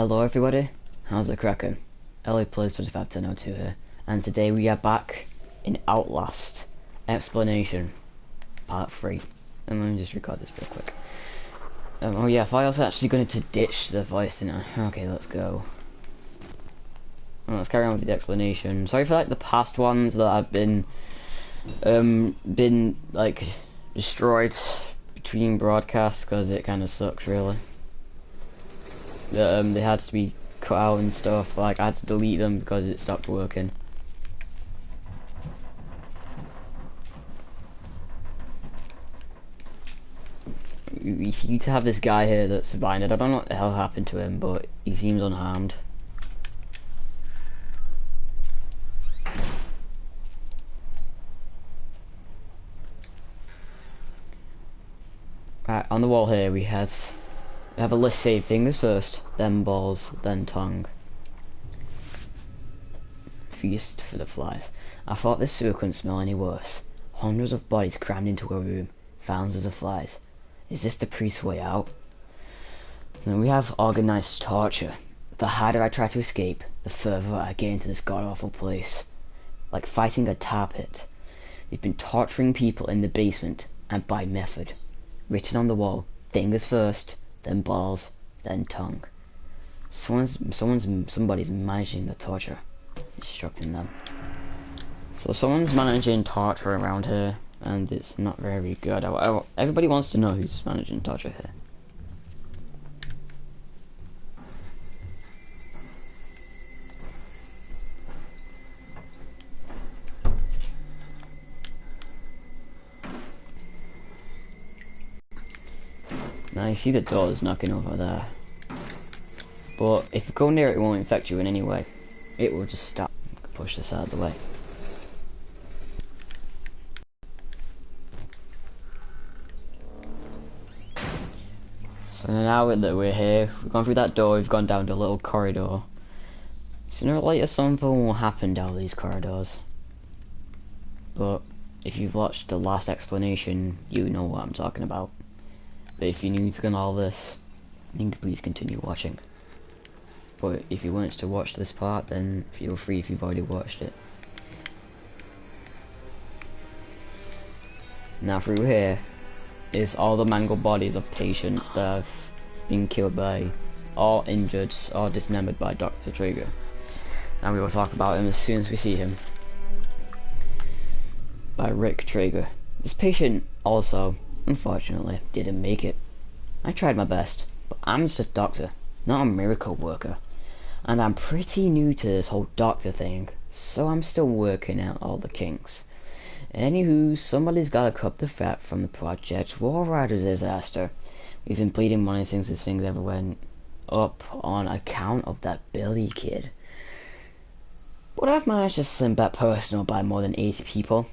Hello everybody, how's it cracking? LA Plays 251002 here, and today we are back in Outlast Explanation Part 3. And let me just record this real quick. Oh yeah, I thought I was actually going to ditch the voice, didn't I? Okay, let's go. Well, let's carry on with the explanation. Sorry for like the past ones that I've been like destroyed between broadcasts, because it kind of sucks really. They had to be cut out and stuff. Like I had to delete them because it stopped working. We seem to have this guy here that's survived. I don't know what the hell happened to him, but he seems unharmed. Right, on the wall here we have a list saying fingers first, then balls, then tongue. Feast for the flies. I thought this sewer couldn't smell any worse. Hundreds of bodies crammed into a room, thousands of flies. Is this the priest's way out? Then we have organized torture. The harder I try to escape, the further I get into this god-awful place. Like fighting a tar pit. They've been torturing people in the basement, and by method. Written on the wall, fingers first, then balls, then tongue. Somebody's managing the torture, instructing them. So someone's managing torture around here, and it's not very good. Everybody wants to know who's managing torture here. Now you see the doors knocking over there, but if you go near it, it won't infect you in any way. It will just stop. Push this out of the way. So now that we're here, we've gone through that door, we've gone down the little corridor. Sooner or later something will happen down these corridors. But if you've watched the last explanation, you know what I'm talking about. But if you're new to all this, then please continue watching. But if you want to watch this part, then feel free if you've already watched it. Now through here is all the mangled bodies of patients that have been killed by, or injured, or dismembered by Dr. Traeger. And we will talk about him as soon as we see him. By Rick Traeger. This patient also, unfortunately, didn't make it. I tried my best, but I'm just a doctor, not a miracle worker. And I'm pretty new to this whole doctor thing, so I'm still working out all the kinks. Anywho, somebody's gotta cut the fat from the Project War Riders disaster. We've been bleeding money since this thing ever went up on account of that Billy kid. But I've managed to send back personal by more than 80 people,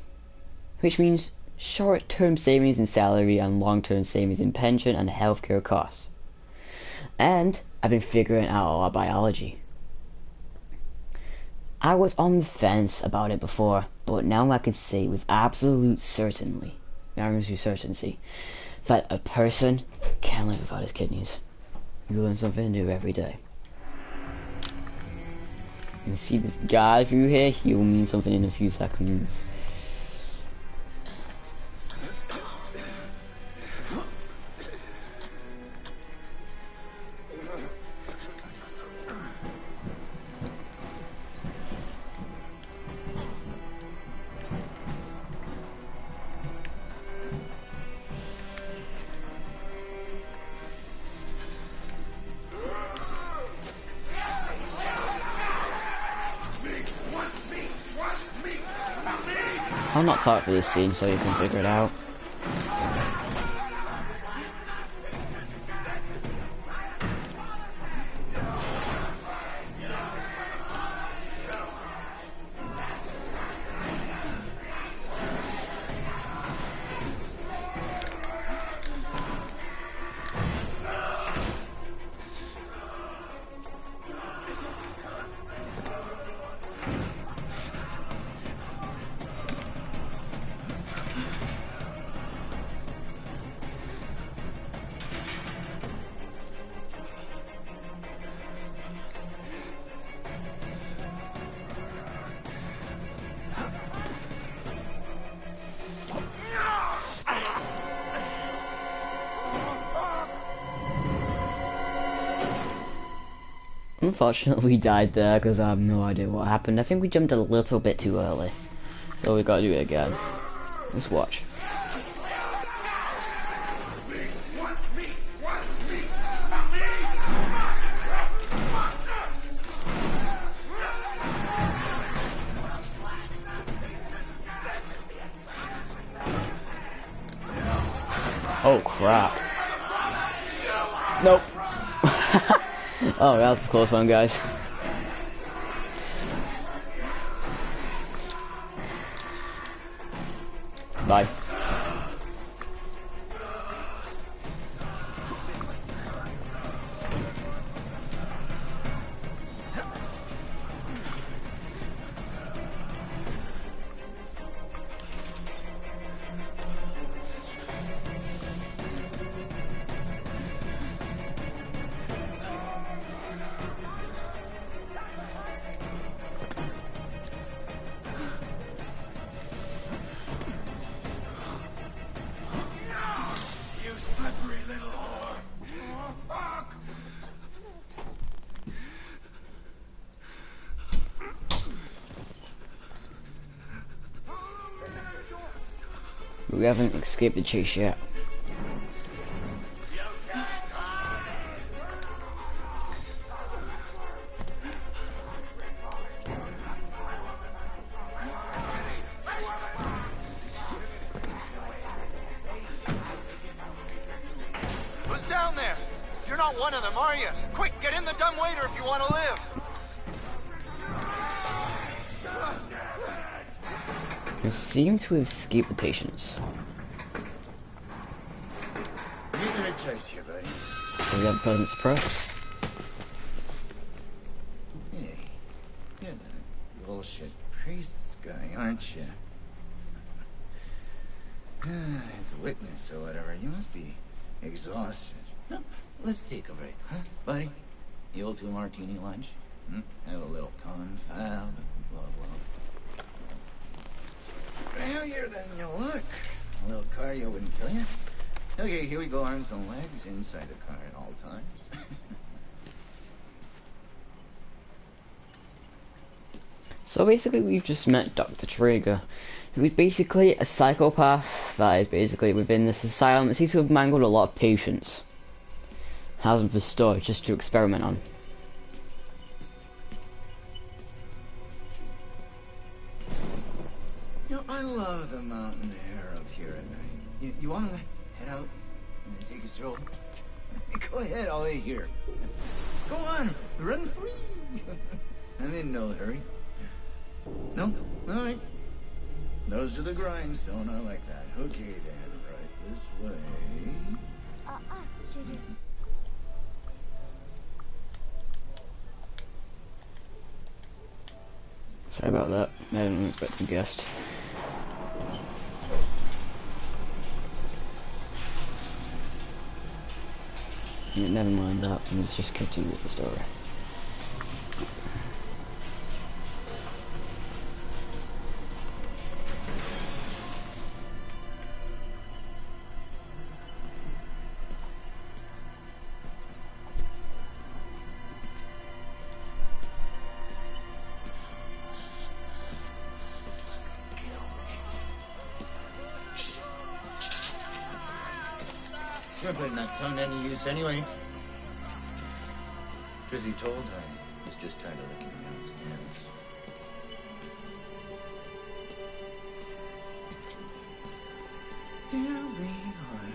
which means short-term savings in salary and long-term savings in pension and healthcare costs. And I've been figuring out all our biology. I was on the fence about it before, but now I can say with absolute certainty that a person can't live without his kidneys. You learn something new every day. You see this guy through here? He will mean something in a few seconds. I'll not talk for this scene so you can figure it out. Unfortunately, we died there because I have no idea what happened. I think we jumped a little bit too early. So we gotta do it again. Let's watch. Oh crap. Nope. Oh, that was a close one, guys. Bye. We haven't escaped the chase yet. Who's down there? You're not one of them, are you? Quick, get in the dumbwaiter if you want to live. We seem to have escaped the patients. You're the right choice here, buddy. So we have a pleasant surprise. Hey, you're the bullshit priests guy, aren't you? As a witness or whatever, you must be exhausted. No, let's take a break, huh, buddy? The old 2-martini lunch? Have a little confab, blah, blah. Heavier than you look. A little cardio wouldn't kill you. Okay, here we go, arms and legs inside the car at all times. So basically we've just met Dr. Traeger, who is basically a psychopath that is basically within this asylum that seems to have mangled a lot of patients. Has them for storage just to experiment on. You know, I love the mountain air up here at night. You want to head out and take a stroll? Go ahead, I'll wait here. Go on, run free. I'm in no hurry. No? All right. Nose to the grindstone, I like that. Okay then, right this way. Sorry about that. I didn't expect some guest. Yeah, never mind that. Let's just continue with the story. You're putting that tongue to any use anyway. Truth be told, I was just tired of licking downstairs. Here we are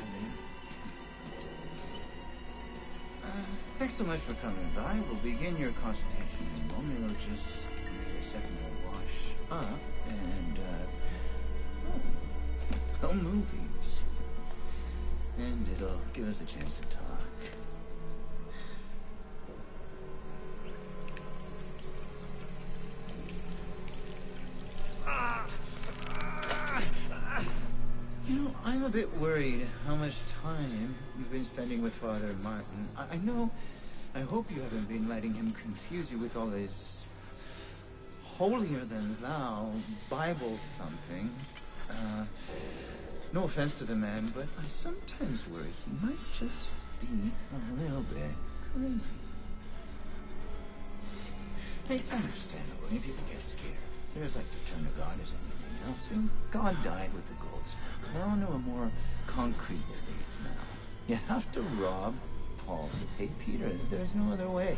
then. Thanks so much for coming by. We'll begin your consultation in a moment. We'll just need a second to wash up and, movies. And it'll give us a chance to talk. You know, I'm a bit worried how much time you've been spending with Father Martin. I hope you haven't been letting him confuse you with all his holier-than-thou Bible thumping. No offense to the man, but I sometimes worry he might just be a little bit crazy. It's understandable. If people get scared, they just like to turn to God as anything else. I mean, God died with the gold standard. We're on to a more concrete belief now. You have to rob Paul to pay Peter. There's no other way.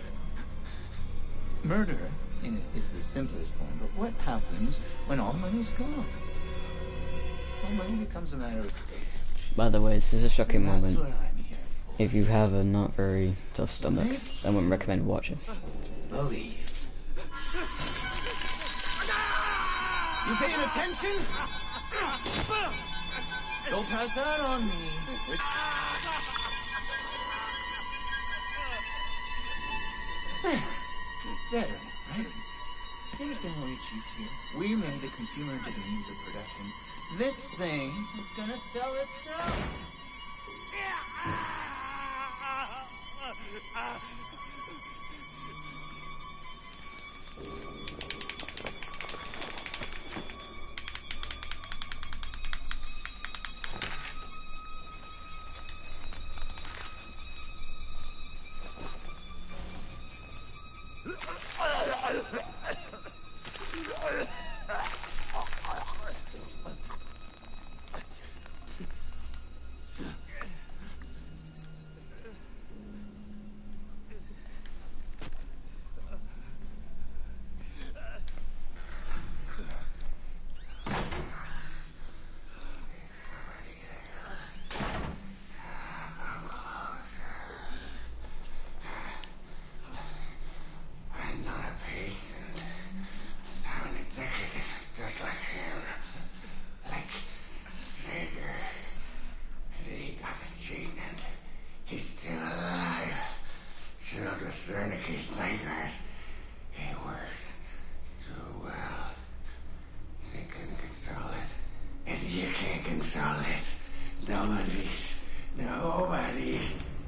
Murder is the simplest form, but what happens when all money's gone? Well, money becomes a matter of faith. By the way, this is a shocking That's moment. what I'm here for. If you have a not very tough stomach, I wouldn't recommend watching. Believe. You paying attention? Don't pass that on me. There. Better, right? You understand why we cheat here? We made the consumer into the means of production. This thing is gonna sell itself.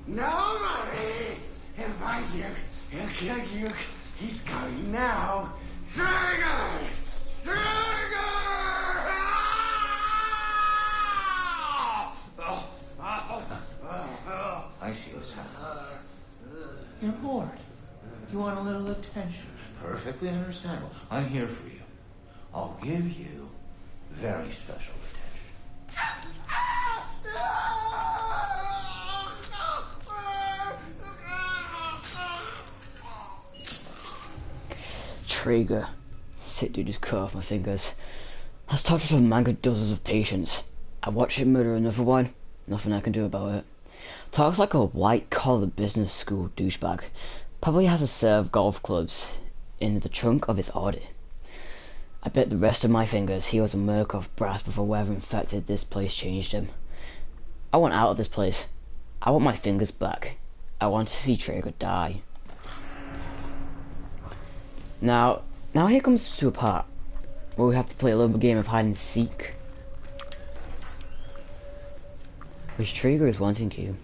Nobody! He'll find you. He'll kill you. He's coming now. Trigger! Trigger! I see what's happening. You're bored. You want a little attention. Perfectly understandable. I'm here for you. I'll give you very special attention. Trigger. Sick dude just cut off my fingers. That's torture for a man with dozens of patients. I watched him murder another one. Nothing I can do about it. Talks like a white-collar business school douchebag. Probably has a set of golf clubs in the trunk of his Audi. I bet the rest of my fingers he was a merc of brass before whatever infected this place changed him. I want out of this place. I want my fingers back. I want to see Traeger die. Now here comes to a part where we have to play a little game of hide and seek. Which Traeger is wanting you.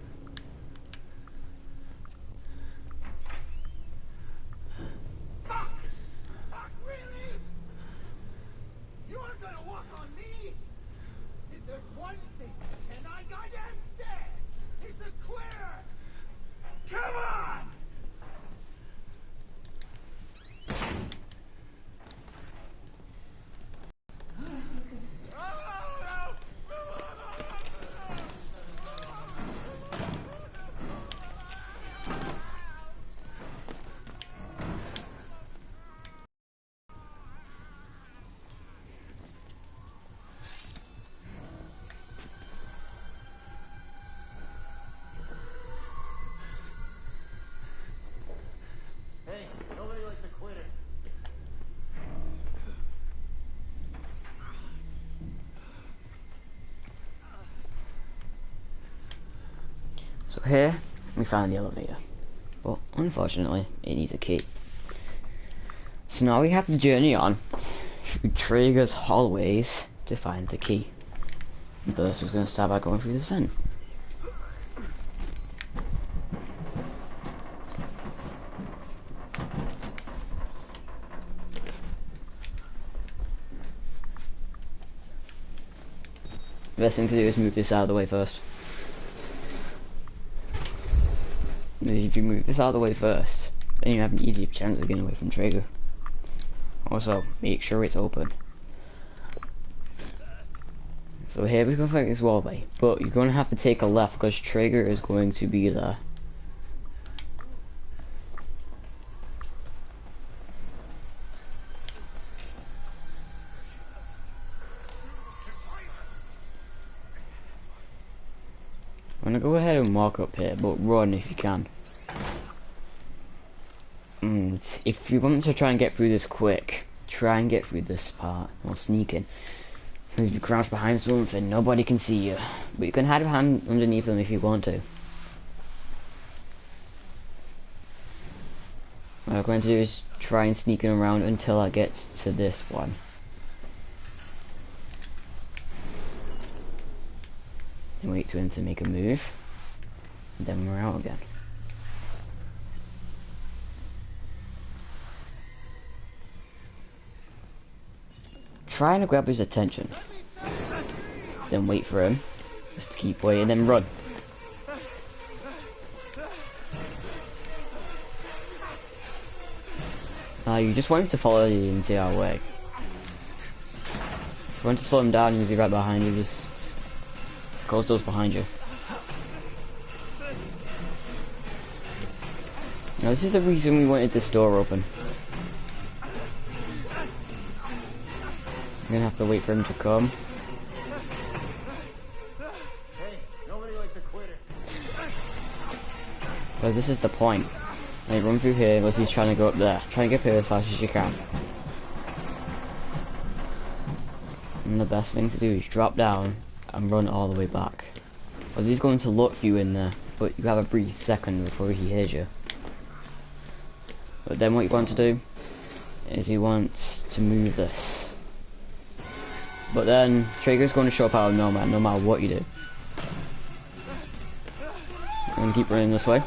So here, we found the elevator, but unfortunately, it needs a key. So now we have to journey on through Traeger's hallways to find the key. First, we're going to start by going through this vent. The best thing to do is move this out of the way first. If you move this out of the way first, then you have an easier chance of getting away from Traeger. Also, make sure it's open. So here we go find this wallway, but you're going to have to take a left because Traeger is going to be there. I'm gonna go ahead and walk up here, but run if you can. And if you want to try and get through this quick, try and get through this part while sneaking. If you crouch behind something, nobody can see you. But you can hide behind underneath them if you want to. What I'm going to do is try and sneak around until I get to this one. And wait for him to make a move. And then we're out again. Trying to grab his attention. Then wait for him. Just keep waiting, then run. You just want him to follow you into our way. If you want to slow him down, he'll be right behind you. Just close doors behind you. Now this is the reason we wanted this door open. We're gonna have to wait for him to come. Hey, nobody likes a quitter. Because this is the point. Like, run through here unless he's trying to go up there. Try and get up here as fast as you can. And the best thing to do is drop down and run all the way back. Because he's going to look for you in there, but you have a brief second before he hears you. But then what you want to do is you want to move this. But then Traeger's going to show up out of nowhere no matter what you do. I'm going to keep running this way.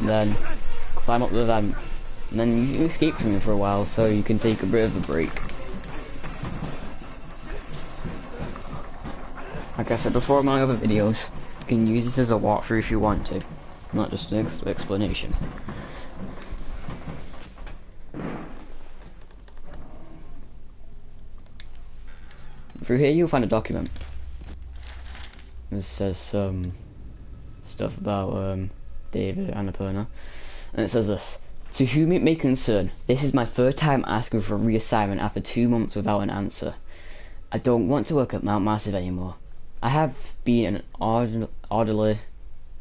And then climb up the vent. And then you escape from him for a while so you can take a bit of a break. Like I said before in my other videos, you can use this as a walkthrough if you want to, not just an explanation. Through here you'll find a document. This says some stuff about David Annapurna, and it says this: "To whom it may concern, this is my third time asking for a reassignment after 2 months without an answer. I don't want to work at Mount Massive anymore. I have been an orderly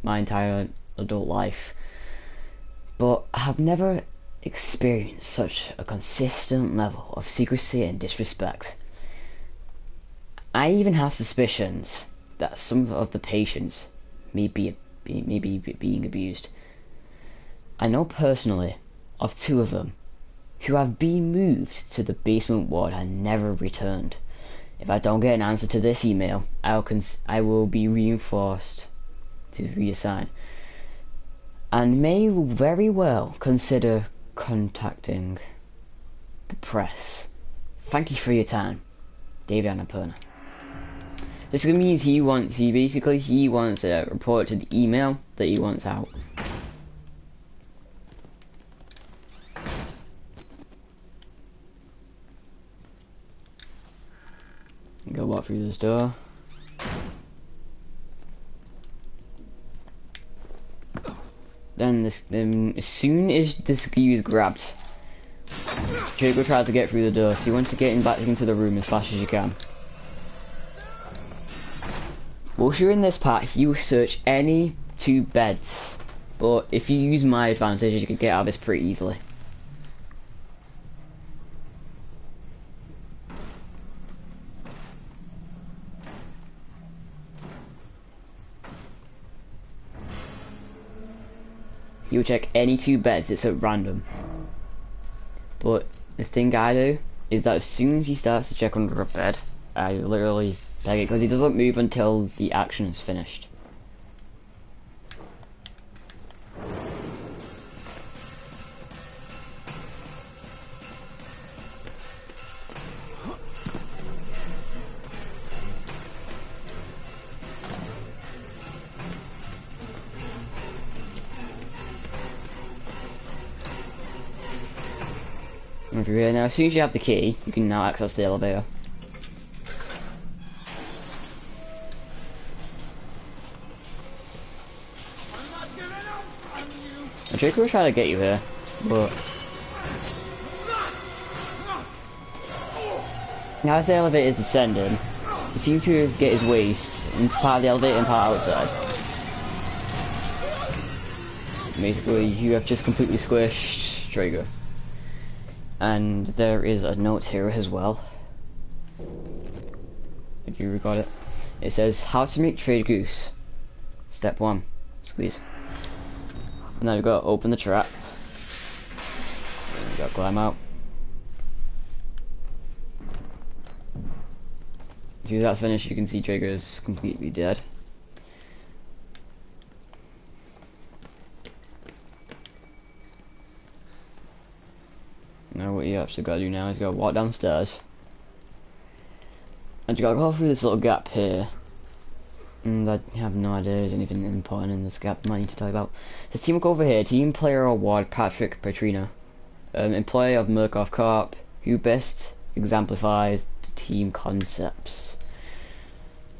my entire adult life, but I have never experienced such a consistent level of secrecy and disrespect. I even have suspicions that some of the patients may be being abused. I know personally of 2 of them who have been moved to the basement ward and never returned. If I don't get an answer to this email, I will be reinforced to reassign, and may very well consider contacting the press. Thank you for your time, David Annapurna." This means he wants a report to the email that he wants out. Go walk through this door. Then as soon as this key is grabbed, Jake will try to get through the door, so you want to get back into the room as fast as you can. Whilst you're in this part, you search any 2 beds, but if you use my advantage, you can get out of this pretty easily. You check any 2 beds, it's at random. But the thing I do is that as soon as he starts to check under a bed, I literally peg it, because he doesn't move until the action is finished. Over here. Now, as soon as you have the key, you can now access the elevator. Draco was trying to get you here, but now as the elevator is descending, you seem to get his waist into part of the elevator and part outside. Basically, you have just completely squished Draco. And there is a note here as well. If you got it. It says, how to make Trader Goose. Step 1. Squeeze. And now you've got to open the trap. And you've got to climb out. As soon as that's finished, you can see Draco's completely dead. Now what you actually got to do now is you got to walk downstairs. And you got to go through this little gap here. And I have no idea there's anything important in this gap I need to tell you about. The teamwork over here, Team Player Award Patrick Petrina. Employee of Murkoff Corp, who best exemplifies the team concepts.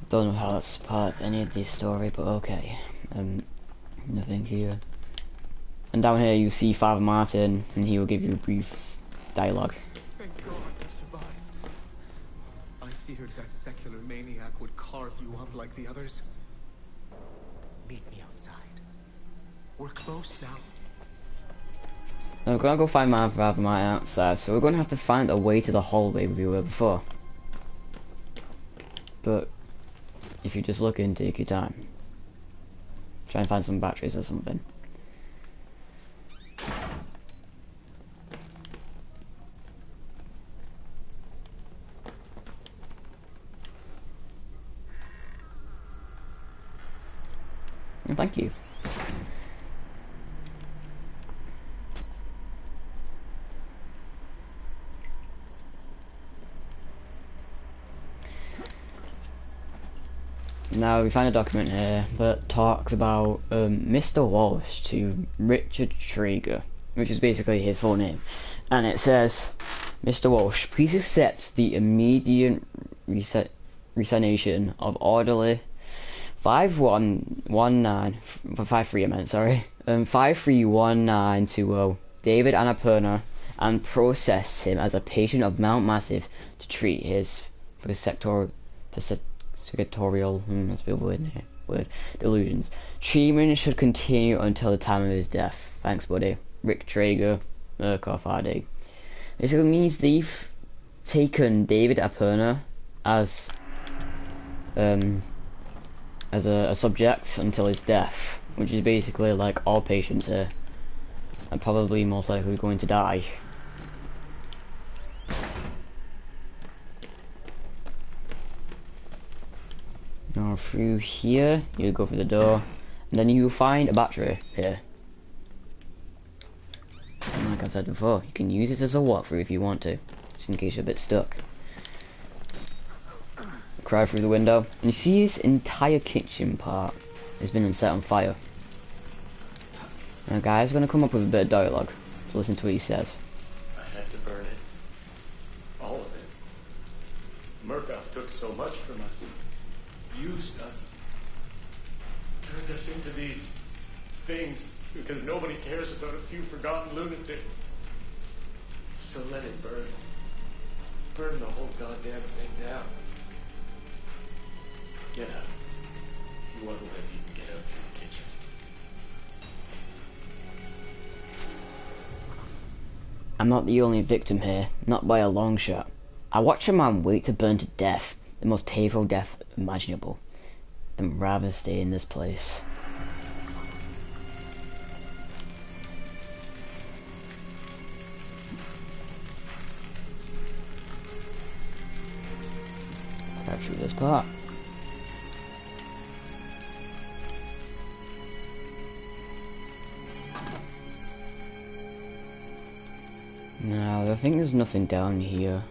Don't know how that's part of any of this story, but okay. Nothing here. And down here you see Father Martin, and he will give you a brief dialogue. Thank God you survived. I feared that secular maniac would carve you up like the others. Meet me outside. We're close now. Now we're gonna go find Father Martin outside, so we're gonna have to find a way to the hallway we were before. But if you just look and take your time, try and find some batteries or something. And thank you. Now we find a document here that talks about Mr. Walsh to Richard Traeger, which is basically his full name, and it says, Mr. Walsh, please accept the immediate resignation of orderly 531920 David Annapurna and process him as a patient of Mount Massive to treat his sectorial that's a bit word delusions. Treatment should continue until the time of his death. Thanks, buddy. Rick Traeger, Murkoff RD. Basically means they've taken David Annapurna as a subject until his death, which is basically like all patients here, and probably most likely going to die. Now through here, you go through the door, and then you find a battery here. And like I've said before, you can use it as a walkthrough if you want to, just in case you're a bit stuck. Cry through the window, and you see this entire kitchen part has been set on fire. Now guys, gonna come up with a bit of dialogue, so listen to what he says. I had to burn it. All of it. Murkoff took so much from us. Used us. Turned us into these things because nobody cares about a few forgotten lunatics. So let it burn. Burn the whole goddamn thing down. Get out. If you want to live, you can get out through the kitchen. I'm not the only victim here, not by a long shot. I watch a man wait to burn to death, the most painful death imaginable, than rather stay in this place. Capture this part. Now, I think there's nothing down here.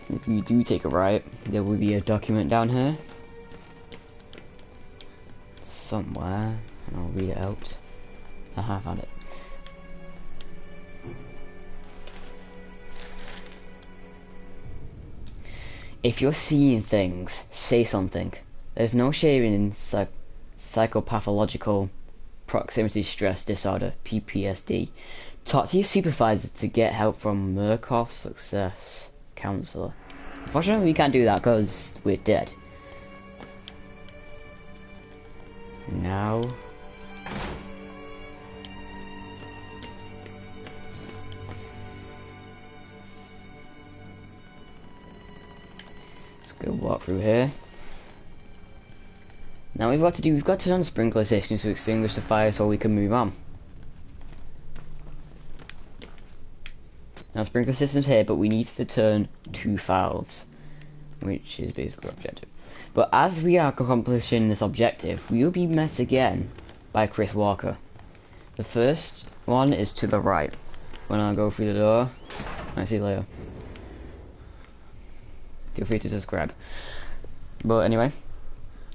If you do take a right, there will be a document down here. Somewhere, and I'll read it out. I have found it. if you're seeing things, say something. There's no shame in psychopathological proximity stress disorder, PPSD. Talk to your supervisor to get help from Murkoff Success Counselor. Unfortunately, we can't do that because we're dead. Now... let's go walk through here. Now we've got to turn on the sprinkler system to extinguish the fire so we can move on. Now sprinkler system's here, but we need to turn 2 valves, which is basically our objective. But as we are accomplishing this objective, we will be met again by Chris Walker. The first one is to the right. When I go through the door, I see you later. Feel free to subscribe. But anyway,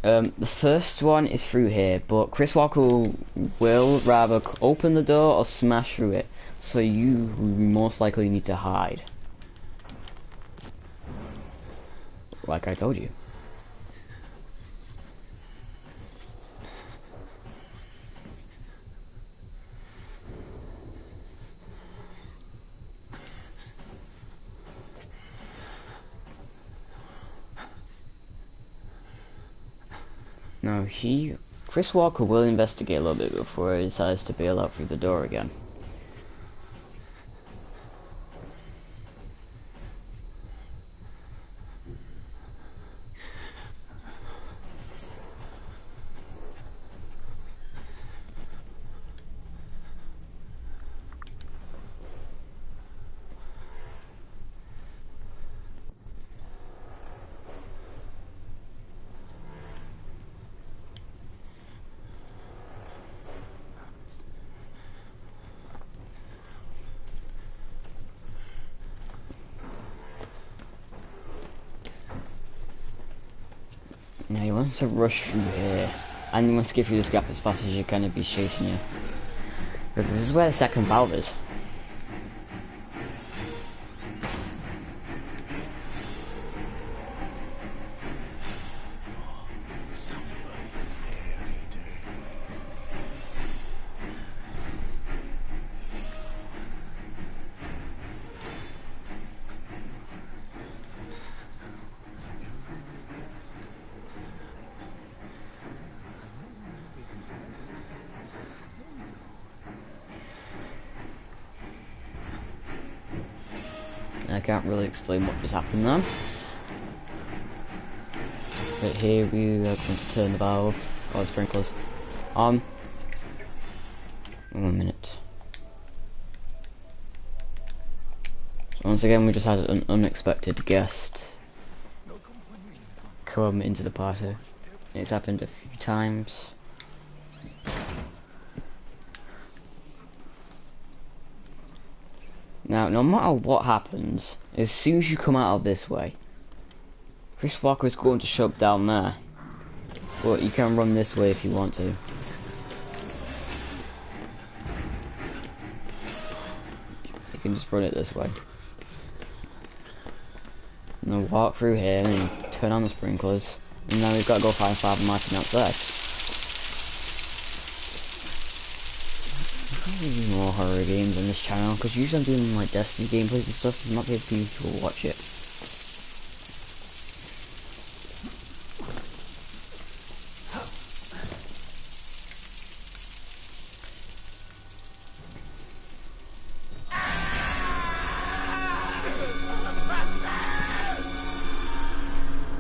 the first one is through here, but Chris Walker will rather open the door or smash through it, so you most likely need to hide. Like I told you. Now Chris Walker will investigate a little bit before he decides to bail out through the door again. Now you want to rush through here, and you want to get through this gap as fast as you can if he's chasing you. Because this is where the second valve is. I can't really explain what just happened there. But here we are going to turn the valve, or the sprinklers, on. 1 minute. So once again we just had an unexpected guest come into the party. It's happened a few times. Now, no matter what happens, as soon as you come out of this way, Chris Walker is going to shove down there. But you can run this way if you want to. You can just run it this way. And then walk through here and turn on the sprinklers. And now we've got to go find Father Martin outside. More horror games on this channel, because usually I'm doing like Destiny gameplays and stuff. Not many people will watch it.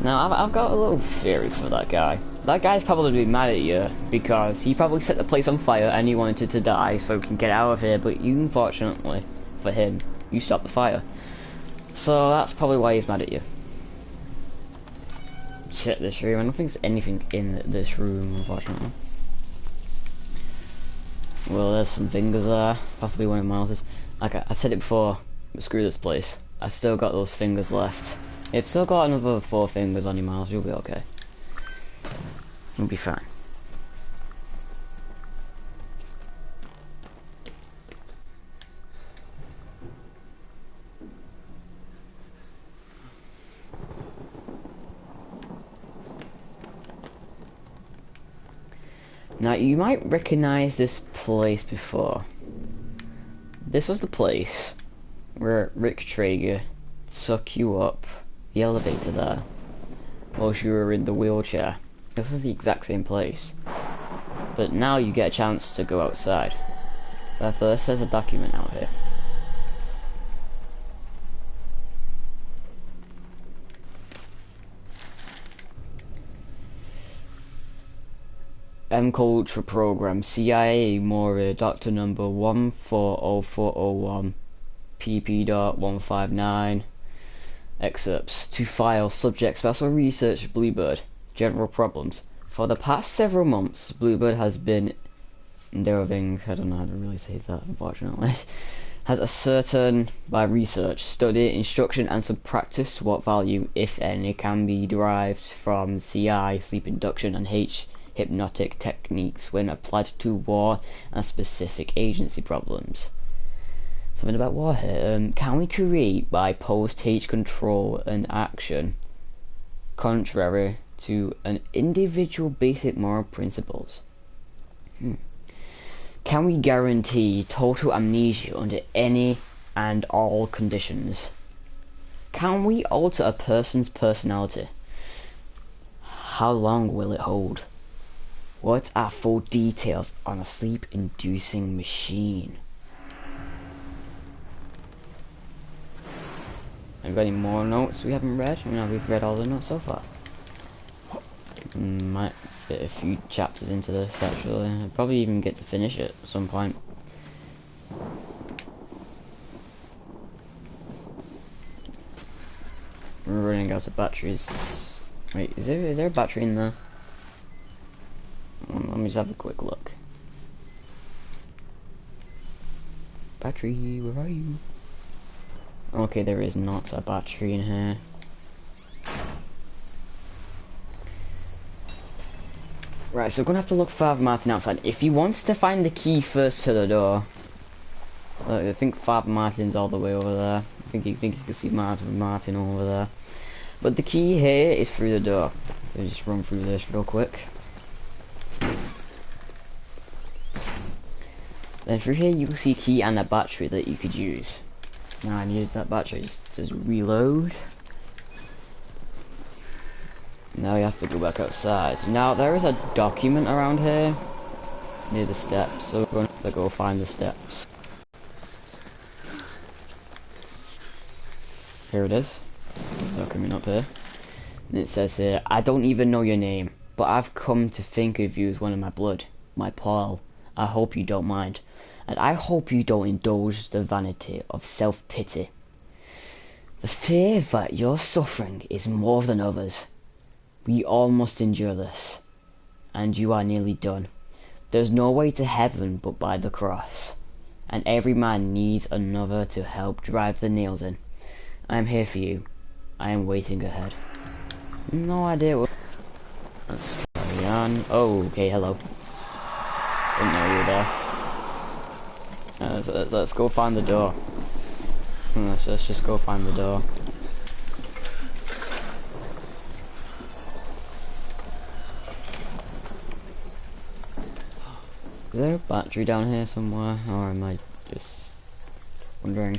Now I've got a little theory for that guy. That guy's probably be mad at you because he probably set the place on fire and he wanted to die so he can get out of here, but you, unfortunately for him, you stopped the fire. So that's probably why he's mad at you. Check this room. I don't think there's anything in this room, unfortunately. Well, there's some fingers there. Possibly one of Miles's. Like I said it before, but screw this place. I've still got those fingers left. If you've still got another 4 fingers on your Miles, you'll be okay. You'll be fine. Now, you might recognize this place before. This was the place where Rick Traeger took you up the elevator there whilst you were in the wheelchair. This was the exact same place. But now you get a chance to go outside. But first, there's a document out here. Culture Program, CIA Mora, Doctor number 140401, PP.159. Excerpts to file subject special research Bluebird. General problems. For the past several months, Bluebird has been endeavoring, I don't know how to really say that, unfortunately, has ascertained by research, study, instruction, and some practice what value, if any, can be derived from CI, sleep induction, and hypnotic techniques when applied to war and specific agency problems. Something about war here. Can we create by post-H control an action contrary to an individual basic moral principles? Can we guarantee total amnesia under any and all conditions? Can we alter a person's personality? How long will it hold? What are full details on a sleep-inducing machine? Have you got any more notes we haven't read? No, we've read all the notes so far. Might fit a few chapters into this actually. I'll probably even get to finish it at some point. We're running out of batteries. Wait, is there a battery in there? Let me just have a quick look. Battery, where are you? Okay, there is not a battery in here. Right, so we're gonna have to look Father Martin outside. If he wants to find the key first to the door, look, I think Father Martin's all the way over there. I think you can see Martin over there. But the key here is through the door. So just run through this real quick. Then through here you can see a key and a battery that you could use. Now I needed that battery, just reload. Now we have to go back outside. Now there is a document around here near the steps, so we're going to have to go find the steps. Here it is. This document up here. And it says here, I don't even know your name, but I've come to think of you as one of my blood, my pal. I hope you don't mind. And I hope you don't indulge the vanity of self-pity. The fear that you're suffering is more than others. We all must endure this. And you are nearly done. There's no way to heaven but by the cross. And every man needs another to help drive the nails in. I am here for you. I am waiting ahead. No idea what... Let's carry on. Oh, okay, hello. Didn't know you were there. Let's go find the door. Let's just go find the door. Is there a battery down here somewhere? Or am I just wondering?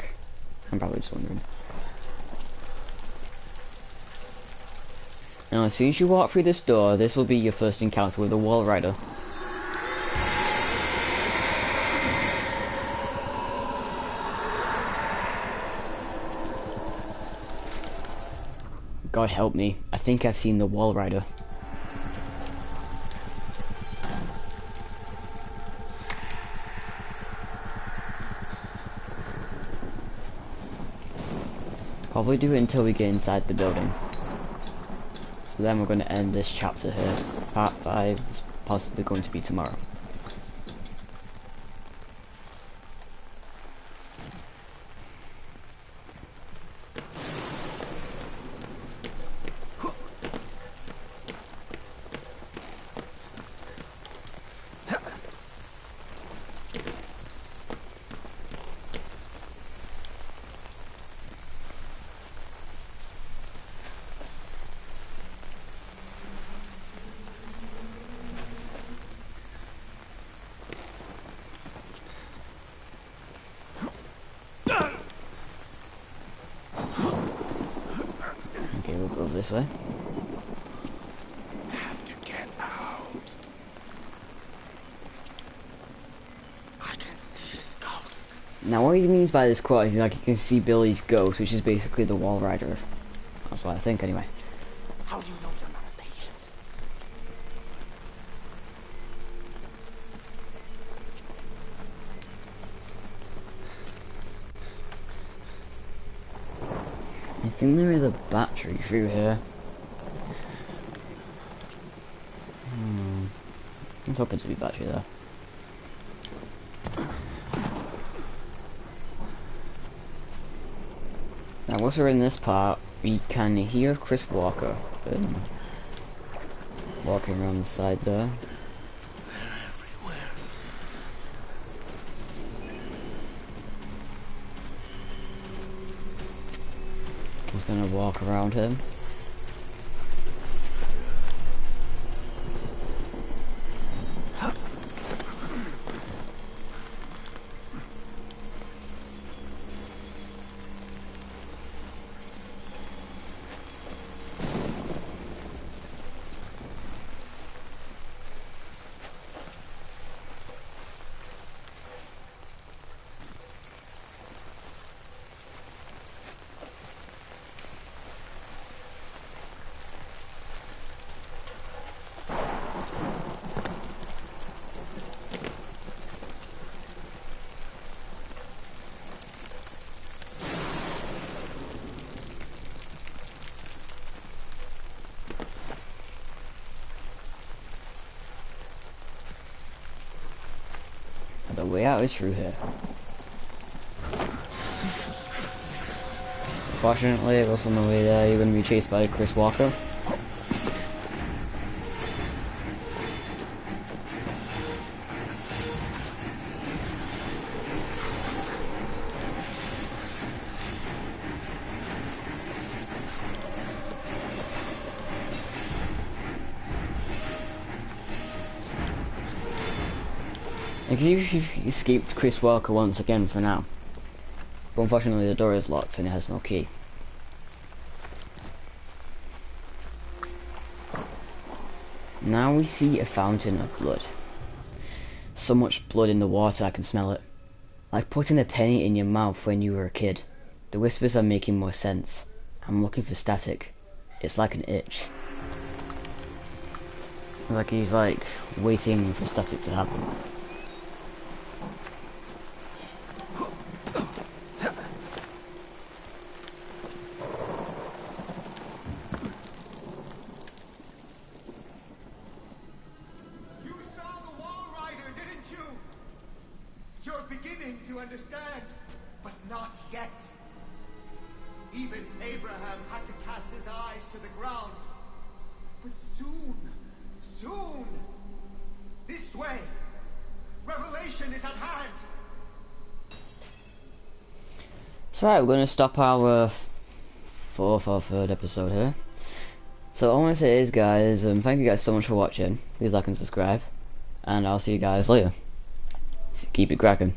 I'm probably just wondering. Now, as soon as you walk through this door, this will be your first encounter with a wall rider. God help me, I think I've seen the wall rider. Probably do it until we get inside the building. So then we're going to end this chapter here. Part 5 is possibly going to be tomorrow. this way. Have to get out. I can see his ghost. Now what he means by this quote is like you can see Billy's ghost, which is basically the wall rider. That's what I think anyway. How do you know you're not a patient? I think there is a battery through here. I was hoping to be battery there. Now once we're in this part, we can hear Chris Walker walking around the side there. He's gonna walk around him. The way out is through here. Fortunately, it was on the way there. You're going to be chased by Chris Walker. You've escaped Chris Walker once again for now. But unfortunately the door is locked and it has no key. Now we see a fountain of blood. So much blood in the water I can smell it. Like putting a penny in your mouth when you were a kid. The whispers are making more sense. I'm looking for static. It's like an itch. Like he's like waiting for static to happen. Understand, but not yet. Even Abraham had to cast his eyes to the ground. But soon, this way, revelation is at hand. That's right, we're going to stop our fourth or third episode here. So all I want to say is, guys, thank you guys so much for watching. Please like and subscribe, and I'll see you guys later. Keep it cracking.